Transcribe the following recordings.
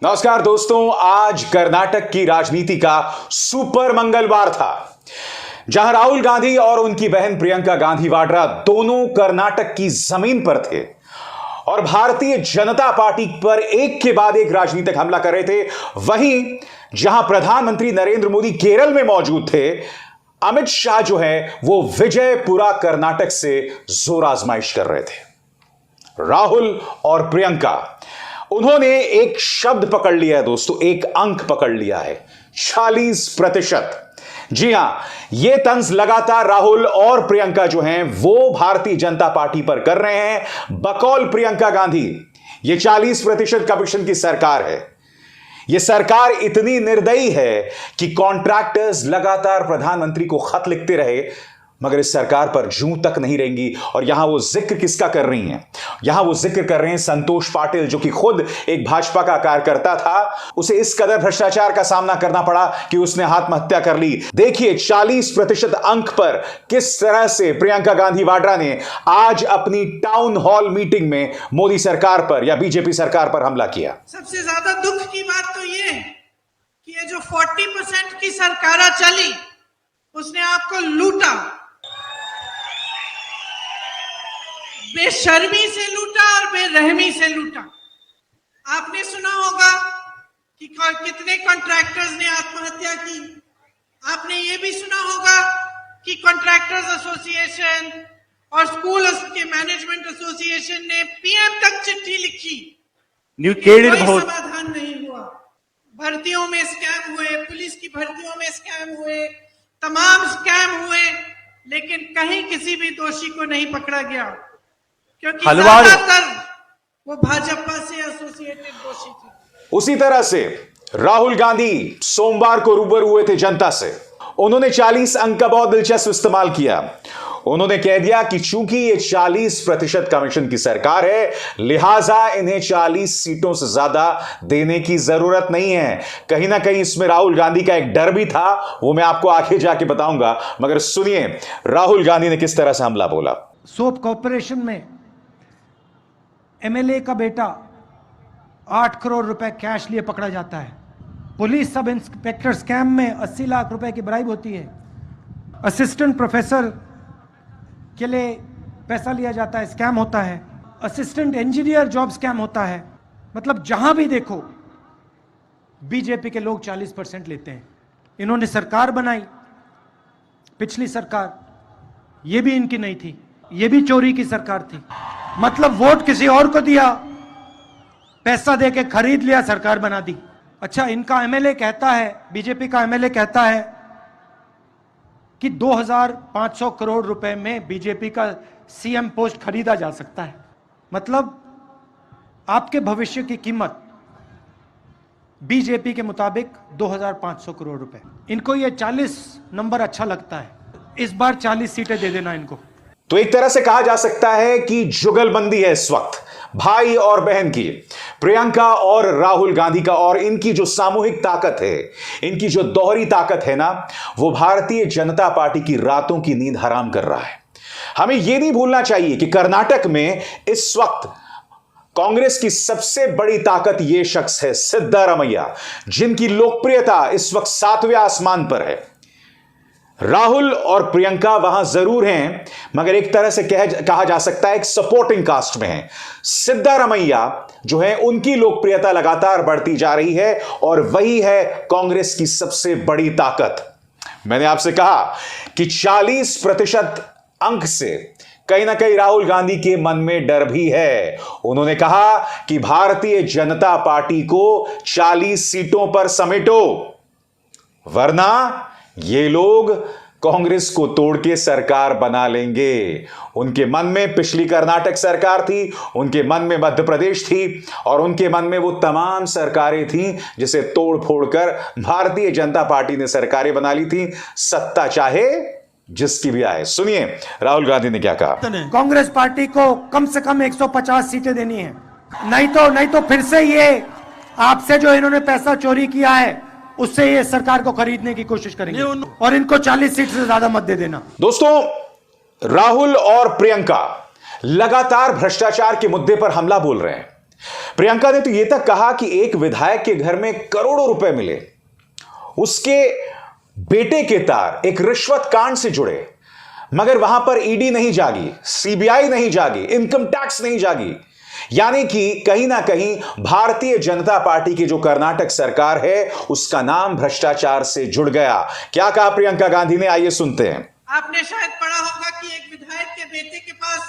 नमस्कार दोस्तों, आज कर्नाटक की राजनीति का सुपर मंगलवार था, जहां राहुल गांधी और उनकी बहन प्रियंका गांधी वाड्रा दोनों कर्नाटक की जमीन पर थे और भारतीय जनता पार्टी पर एक के बाद एक राजनीतिक हमला कर रहे थे। वहीं जहां प्रधानमंत्री नरेंद्र मोदी केरल में मौजूद थे, अमित शाह जो है वो विजयपुरा कर्नाटक से जोर आजमाइश कर रहे थे। राहुल और प्रियंका, उन्होंने एक शब्द पकड़ लिया है दोस्तों, एक अंक पकड़ लिया है, 40%। जी हां, यह तंज लगातार राहुल और प्रियंका जो हैं वो भारतीय जनता पार्टी पर कर रहे हैं। बकौल प्रियंका गांधी, यह 40% कमीशन की सरकार है। यह सरकार इतनी निर्दयी है कि कॉन्ट्रैक्टर्स लगातार प्रधानमंत्री को खत लिखते रहे, मगर इस सरकार पर जूं तक नहीं रहेंगी। और यहां वो जिक्र किसका कर रही हैं? यहां वो जिक्र कर रहे हैं संतोष पाटिल, जो कि खुद एक भाजपा का कार्यकर्ता था। उसे इस कदर भ्रष्टाचार का सामना करना पड़ा कि उसने आत्महत्या कर ली। देखिए 40% अंक पर किस तरह से प्रियंका गांधी वाड्रा ने आज अपनी टाउन हॉल मीटिंग में मोदी सरकार पर या बीजेपी सरकार पर हमला किया। सबसे ज्यादा दुख की बात तो ये कि ये जो 40% की सरकार चली, उसने आपको लूटा, बेशर्मी से लूटा और बेरहमी से लूटा। आपने सुना होगा कि कितने कॉन्ट्रैक्टर्स ने आत्महत्या की। आपने ये भी सुना होगा कि कॉन्ट्रैक्टर्स एसोसिएशन और स्कूल के मैनेजमेंट एसोसिएशन ने पीएम तक चिट्ठी लिखी, कोई समाधान नहीं हुआ। भर्तियों में स्कैम हुए, पुलिस की भर्तियों में स्कैम हुए, तमाम स्कैम हुए, लेकिन कहीं किसी भी दोषी को नहीं पकड़ा गया, क्योंकि ज्यादातर वो भाजपा से एसोसिएटेड दोषी थे। उसी तरह से राहुल गांधी सोमवार को रूबरू हुए थे जनता से। उन्होंने 40 अंक का बहुत दिलचस्प इस्तेमाल किया। उन्होंने कह दिया कि चूंकि ये 40% कमीशन की सरकार है, लिहाजा इन्हें 40 सीटों से ज्यादा देने की जरूरत नहीं है। कहीं ना कहीं इसमें राहुल गांधी का एक डर भी था, वो मैं आपको आगे जाके बताऊंगा। मगर सुनिए राहुल गांधी ने किस तरह से हमला बोला। सोप कॉर्पोरेशन में एमएलए का बेटा 8 करोड़ रुपए कैश लिए पकड़ा जाता है। पुलिस सब इंस्पेक्टर स्कैम में 80 लाख रुपए की ब्राइब होती है। असिस्टेंट प्रोफेसर के लिए पैसा लिया जाता है, स्कैम होता है। असिस्टेंट इंजीनियर जॉब स्कैम होता है। मतलब जहां भी देखो बीजेपी के लोग 40% लेते हैं। इन्होंने सरकार बनाई, पिछली सरकार, ये भी इनकी नहीं थी, ये भी चोरी की सरकार थी। मतलब वोट किसी और को दिया, पैसा देके खरीद लिया, सरकार बना दी। अच्छा, इनका एमएलए कहता है, बीजेपी का एमएलए कहता है कि 2500 करोड़ रुपए में बीजेपी का सीएम पोस्ट खरीदा जा सकता है। मतलब आपके भविष्य की कीमत बीजेपी के मुताबिक 2500 करोड़ रुपए। इनको ये 40 नंबर अच्छा लगता है, इस बार 40 सीटें दे देना इनको। तो एक तरह से कहा जा सकता है कि जुगलबंदी है इस वक्त भाई और बहन की, प्रियंका और राहुल गांधी का। और इनकी जो सामूहिक ताकत है, इनकी जो दोहरी ताकत है ना, वो भारतीय जनता पार्टी की रातों की नींद हराम कर रहा है। हमें यह नहीं भूलना चाहिए कि कर्नाटक में इस वक्त कांग्रेस की सबसे बड़ी ताकत यह शख्स है सिद्धारमैया, जिनकी लोकप्रियता इस वक्त 7वें आसमान पर है। राहुल और प्रियंका वहां जरूर हैं, मगर एक तरह से कहा जा सकता है एक सपोर्टिंग कास्ट में है। सिद्धारमैया जो है, उनकी लोकप्रियता लगातार बढ़ती जा रही है और वही है कांग्रेस की सबसे बड़ी ताकत। मैंने आपसे कहा कि 40% अंक से कहीं ना कहीं राहुल गांधी के मन में डर भी है। उन्होंने कहा कि भारतीय जनता पार्टी को 40 सीटों पर समेटो, वरना ये लोग कांग्रेस को तोड़ के सरकार बना लेंगे। उनके मन में पिछली कर्नाटक सरकार थी, उनके मन में मध्य प्रदेश थी, और उनके मन में वो तमाम सरकारें थीं जिसे तोड़ फोड़ कर भारतीय जनता पार्टी ने सरकारें बना ली थी, सत्ता चाहे जिसकी भी आए। सुनिए राहुल गांधी ने क्या कहा। कांग्रेस पार्टी को कम से कम 150 सीटें देनी है, नहीं तो फिर से ये आपसे जो इन्होंने पैसा चोरी किया है उससे ये सरकार को खरीदने की कोशिश करेंगे, और इनको 40 सीट से ज्यादा मत दे देना। दोस्तों, राहुल और प्रियंका लगातार भ्रष्टाचार के मुद्दे पर हमला बोल रहे हैं। प्रियंका ने तो यह तक कहा कि एक विधायक के घर में करोड़ों रुपए मिले, उसके बेटे के तार एक रिश्वत कांड से जुड़े, मगर वहां पर ईडी नहीं जागी, सीबीआई नहीं जागी, इनकम टैक्स नहीं जागी। यानी कि कहीं ना कहीं भारतीय जनता पार्टी की जो कर्नाटक सरकार है उसका नाम भ्रष्टाचार से जुड़ गया। क्या कहा प्रियंका गांधी ने, आइए सुनते हैं। आपने शायद पढ़ा होगा कि एक विधायक के बेटे के पास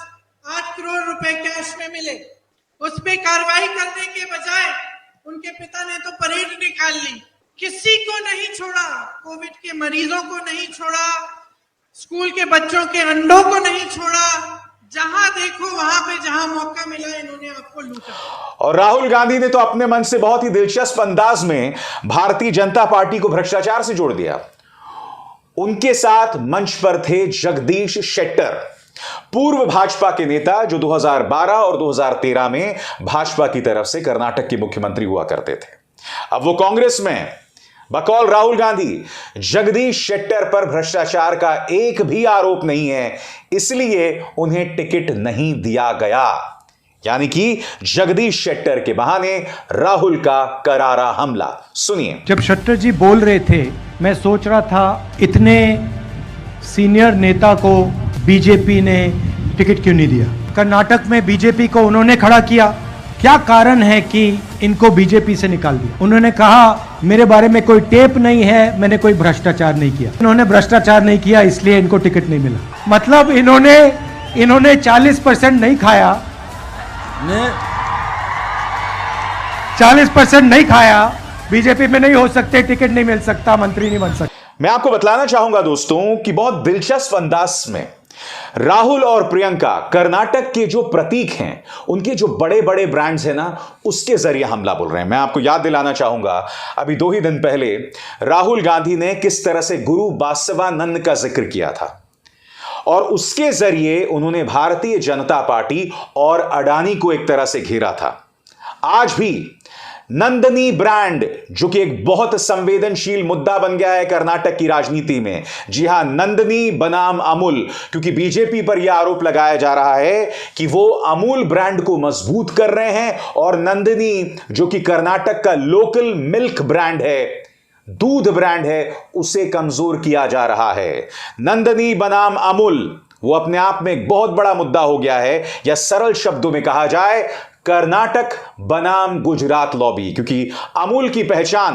8 करोड़ रुपए कैश में मिले। उस पे कार्रवाई करने के बजाय उनके पिता ने तो परेड निकाल ली, किसी को नहीं छोड़ा, कोविड के मरीजों को नहीं छोड़ा, स्कूल के बच्चों के अंडों को नहीं छोड़ा, जहां देखो वहां पे जहां मौका मिला इन्होंने आपको लूटा। और राहुल गांधी ने तो अपने मन से बहुत ही दिलचस्प अंदाज में भारतीय जनता पार्टी को भ्रष्टाचार से जोड़ दिया। उनके साथ मंच पर थे जगदीश शेट्टर, पूर्व भाजपा के नेता जो 2012 और 2013 में भाजपा की तरफ से कर्नाटक के मुख्यमंत्री हुआ करते थे। अब वो कांग्रेस में। बकौल राहुल गांधी, जगदीश शेट्टर पर भ्रष्टाचार का एक भी आरोप नहीं है, इसलिए उन्हें टिकट नहीं दिया गया। यानी कि जगदीश शेट्टर के बहाने राहुल का करारा हमला। सुनिए। जब शेट्टर जी बोल रहे थे, मैं सोच रहा था इतने सीनियर नेता को बीजेपी ने टिकट क्यों नहीं दिया। कर्नाटक में बीजेपी को उन्होंने खड़ा किया, क्या कारण है कि इनको बीजेपी से निकाल दिया। उन्होंने कहा मेरे बारे में कोई टेप नहीं है, मैंने कोई भ्रष्टाचार नहीं किया। इन्होंने भ्रष्टाचार नहीं किया इसलिए इनको टिकट नहीं मिला। मतलब इन्होंने 40% नहीं खाया, 40% नहीं खाया, बीजेपी में नहीं हो सकते, टिकट नहीं मिल सकता, मंत्री नहीं बन सकता। मैं आपको बतलाना चाहूंगा दोस्तों कि बहुत दिलचस्प अंदाज में राहुल और प्रियंका कर्नाटक के जो प्रतीक हैं, उनके जो बड़े बड़े ब्रांड्स हैं ना, उसके जरिए हमला बोल रहे हैं। मैं आपको याद दिलाना चाहूंगा, अभी 2 ही दिन पहले राहुल गांधी ने किस तरह से गुरु बासवानंद का जिक्र किया था और उसके जरिए उन्होंने भारतीय जनता पार्टी और अडानी को एक तरह से घेरा था। आज भी नंदनी ब्रांड, जो कि एक बहुत संवेदनशील मुद्दा बन गया है कर्नाटक की राजनीति में। जी हां, नंदनी बनाम अमूल, क्योंकि बीजेपी पर यह आरोप लगाया जा रहा है कि वो अमूल ब्रांड को मजबूत कर रहे हैं और नंदनी, जो कि कर्नाटक का लोकल मिल्क ब्रांड है, दूध ब्रांड है, उसे कमजोर किया जा रहा है। नंदनी बनाम अमूल वो अपने आप में एक बहुत बड़ा मुद्दा हो गया है, या सरल शब्दों में कहा जाए कर्नाटक बनाम गुजरात लॉबी, क्योंकि अमूल की पहचान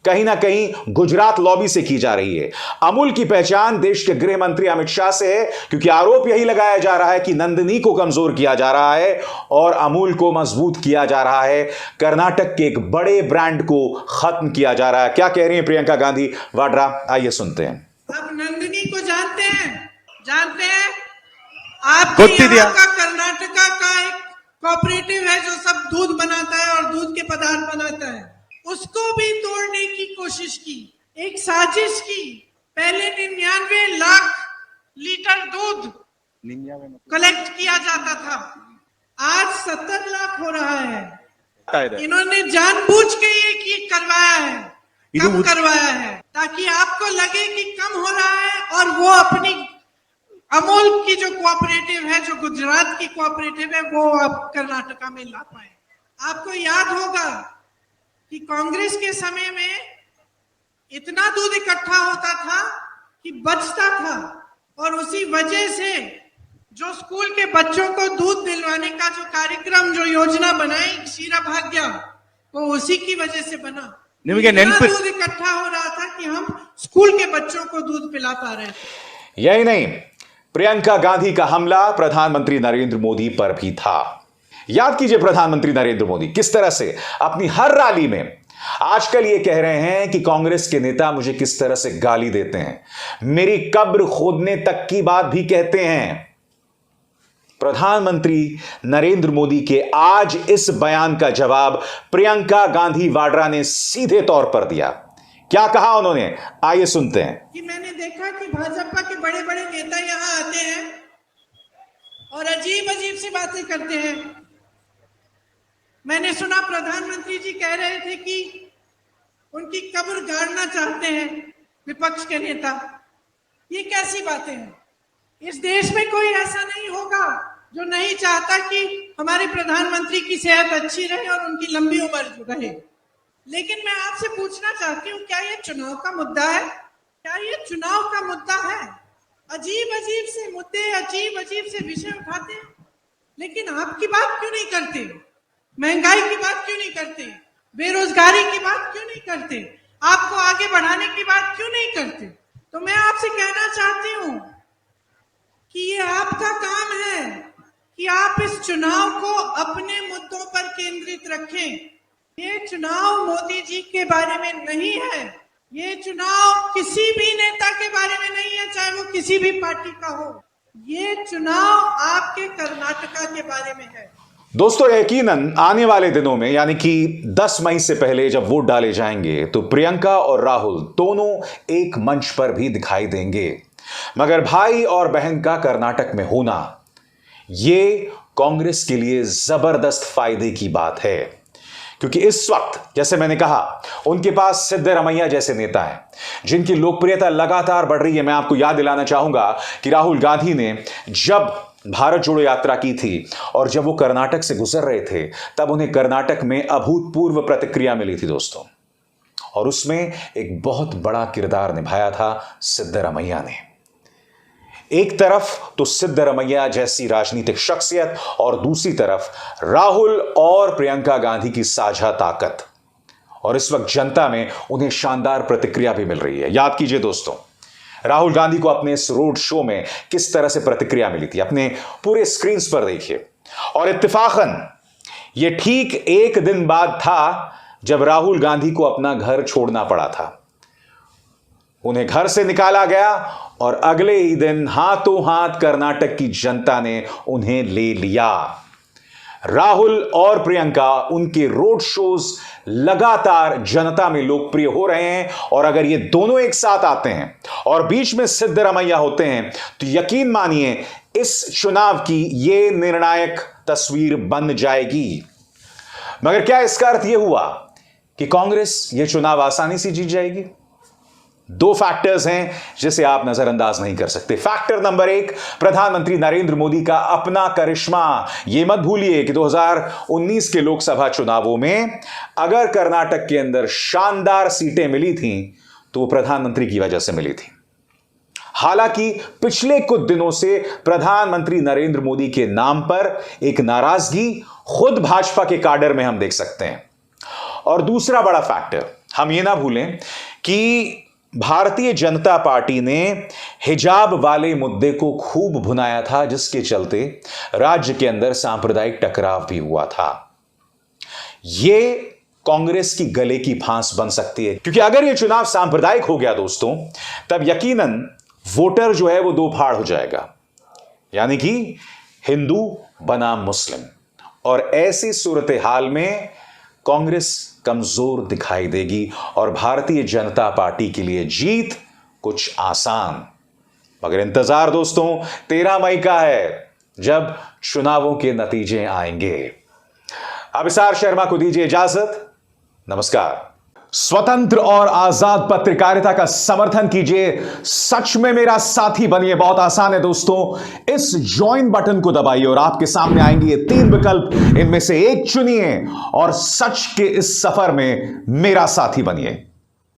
कहीं ना कहीं गुजरात लॉबी से की जा रही है। अमूल की पहचान देश के गृह मंत्री अमित शाह से है, क्योंकि आरोप यही लगाया जा रहा है कि नंदनी को कमजोर किया जा रहा है और अमूल को मजबूत किया जा रहा है, कर्नाटक के एक बड़े ब्रांड को खत्म किया जा रहा है। क्या कह रही है प्रियंका गांधी वाड्रा, आइए सुनते हैं। आप नंदनी को जानते हैं? आपके यहाँ का कर्नाटका का एक कोऑपरेटिव है जो सब दूध बनाता है और दूध के पदार्थ बनाता है, उसको भी तोड़ने की कोशिश की, एक साजिश की। पहले 99 लाख लीटर दूध कलेक्ट किया जाता था, आज 70 लाख हो रहा है। इन्होंने जानबूझ के ये करवाया है, कम करवाया है, ताकि आपको लगे कि कम हो रहा है और वो अपनी अमूल की जो कोऑपरेटिव है, जो गुजरात की कोऑपरेटिव है, वो आप कर्नाटका में ला पाए। आपको याद होगा कि कांग्रेस के समय में इतना दूध इकट्ठा होता था कि बचता था, और उसी वजह से जो स्कूल के बच्चों को दूध दिलवाने का जो कार्यक्रम, जो योजना बनाई क्षीरा भाग्य, वो उसी की वजह से बना। इतना दूध इकट्ठा हो रहा था कि हम स्कूल के बच्चों को दूध पिला पा रहे थे। यही नहीं, प्रियंका गांधी का हमला प्रधानमंत्री नरेंद्र मोदी पर भी था। याद कीजिए प्रधानमंत्री नरेंद्र मोदी किस तरह से अपनी हर रैली में आजकल ये कह रहे हैं कि कांग्रेस के नेता मुझे किस तरह से गाली देते हैं, मेरी कब्र खोदने तक की बात भी कहते हैं। प्रधानमंत्री नरेंद्र मोदी के आज इस बयान का जवाब प्रियंका गांधी वाड्रा ने सीधे तौर पर दिया। क्या कहा उन्होंने, आइए सुनते हैं। कि मैंने देखा कि भाजपा के बड़े बड़े नेता यहां आते हैं और अजीब अजीब सी बातें करते हैं। मैंने सुना प्रधानमंत्री जी कह रहे थे कि उनकी कब्र गाड़ना चाहते हैं विपक्ष के नेता। ये कैसी बातें हैं? इस देश में कोई ऐसा नहीं होगा जो नहीं चाहता कि हमारे प्रधानमंत्री की सेहत अच्छी रहे और उनकी लंबी उम्र रहे। लेकिन मैं आपसे पूछना चाहती हूँ, क्या ये चुनाव का मुद्दा है? क्या ये चुनाव का मुद्दा है? अजीब अजीब से मुद्दे, अजीब अजीब से विषय उठाते हैं, लेकिन आपकी बात क्यों नहीं करते? महंगाई की बात क्यों नहीं करते? बेरोजगारी की बात क्यों नहीं करते? आपको आगे बढ़ाने की बात क्यों नहीं करते? तो मैं आपसे कहना चाहती हूँ कि ये आपका काम है कि आप इस चुनाव को अपने मुद्दों पर केंद्रित रखें। ये चुनाव मोदी जी के बारे में नहीं है, ये चुनाव किसी भी नेता के बारे में नहीं है, चाहे वो किसी भी पार्टी का हो। ये चुनाव आपके कर्नाटका के बारे में है। दोस्तों, यकीनन आने वाले दिनों में यानी कि 10 मई से पहले जब वोट डाले जाएंगे तो प्रियंका और राहुल दोनों एक मंच पर भी दिखाई देंगे। मगर भाई और बहन का कर्नाटक में होना यह कांग्रेस के लिए जबरदस्त फायदे की बात है, क्योंकि इस वक्त जैसे मैंने कहा उनके पास सिद्धरमैया जैसे नेता हैं जिनकी लोकप्रियता लगातार बढ़ रही है। मैं आपको याद दिलाना चाहूंगा कि राहुल गांधी ने जब भारत जोड़ो यात्रा की थी और जब वो कर्नाटक से गुजर रहे थे तब उन्हें कर्नाटक में अभूतपूर्व प्रतिक्रिया मिली थी दोस्तों, और उसमें एक बहुत बड़ा किरदार निभाया था सिद्धरमैया ने। एक तरफ तो सिद्धरमैया जैसी राजनीतिक शख्सियत और दूसरी तरफ राहुल और प्रियंका गांधी की साझा ताकत, और इस वक्त जनता में उन्हें शानदार प्रतिक्रिया भी मिल रही है। याद कीजिए दोस्तों, राहुल गांधी को अपने इस रोड शो में किस तरह से प्रतिक्रिया मिली थी, अपने पूरे स्क्रीन पर देखिए। और इत्तेफाकन यह ठीक एक दिन बाद था जब राहुल गांधी को अपना घर छोड़ना पड़ा था। उन्हें घर से निकाला गया और अगले ही दिन हाथों हाथ कर्नाटक की जनता ने उन्हें ले लिया। राहुल और प्रियंका, उनके रोड शोज लगातार जनता में लोकप्रिय हो रहे हैं, और अगर ये दोनों एक साथ आते हैं और बीच में सिद्धरमैया होते हैं तो यकीन मानिए इस चुनाव की ये निर्णायक तस्वीर बन जाएगी। मगर क्या इसका अर्थ यह हुआ कि कांग्रेस ये चुनाव आसानी से जीत जाएगी? दो फैक्टर्स हैं जिसे आप नजरअंदाज नहीं कर सकते। फैक्टर नंबर 1, प्रधानमंत्री नरेंद्र मोदी का अपना करिश्मा। यह मत भूलिए कि 2019 के लोकसभा चुनावों में अगर कर्नाटक के अंदर शानदार सीटें मिली थीं तो वो प्रधानमंत्री की वजह से मिली थी। हालांकि पिछले कुछ दिनों से प्रधानमंत्री नरेंद्र मोदी के नाम पर एक नाराजगी खुद भाजपा के काडर में हम देख सकते हैं। और दूसरा बड़ा फैक्टर, हम ये ना भूलें कि भारतीय जनता पार्टी ने हिजाब वाले मुद्दे को खूब भुनाया था, जिसके चलते राज्य के अंदर सांप्रदायिक टकराव भी हुआ था। यह कांग्रेस की गले की फांस बन सकती है, क्योंकि अगर यह चुनाव सांप्रदायिक हो गया दोस्तों, तब यकीनन वोटर जो है वो दो फाड़ हो जाएगा, यानी कि हिंदू बनाम मुस्लिम। और ऐसी सूरत हाल में कांग्रेस कमजोर दिखाई देगी और भारतीय जनता पार्टी के लिए जीत कुछ आसान। मगर इंतजार दोस्तों 13 मई का है, जब चुनावों के नतीजे आएंगे। अभिसार शर्मा को दीजिए इजाजत। नमस्कार। स्वतंत्र और आजाद पत्रकारिता का समर्थन कीजिए, सच में मेरा साथी बनिए। बहुत आसान है दोस्तों, इस ज्वाइन बटन को दबाइए और आपके सामने आएंगे ये 3 विकल्प, इनमें से एक चुनिए और सच के इस सफर में मेरा साथी बनिए।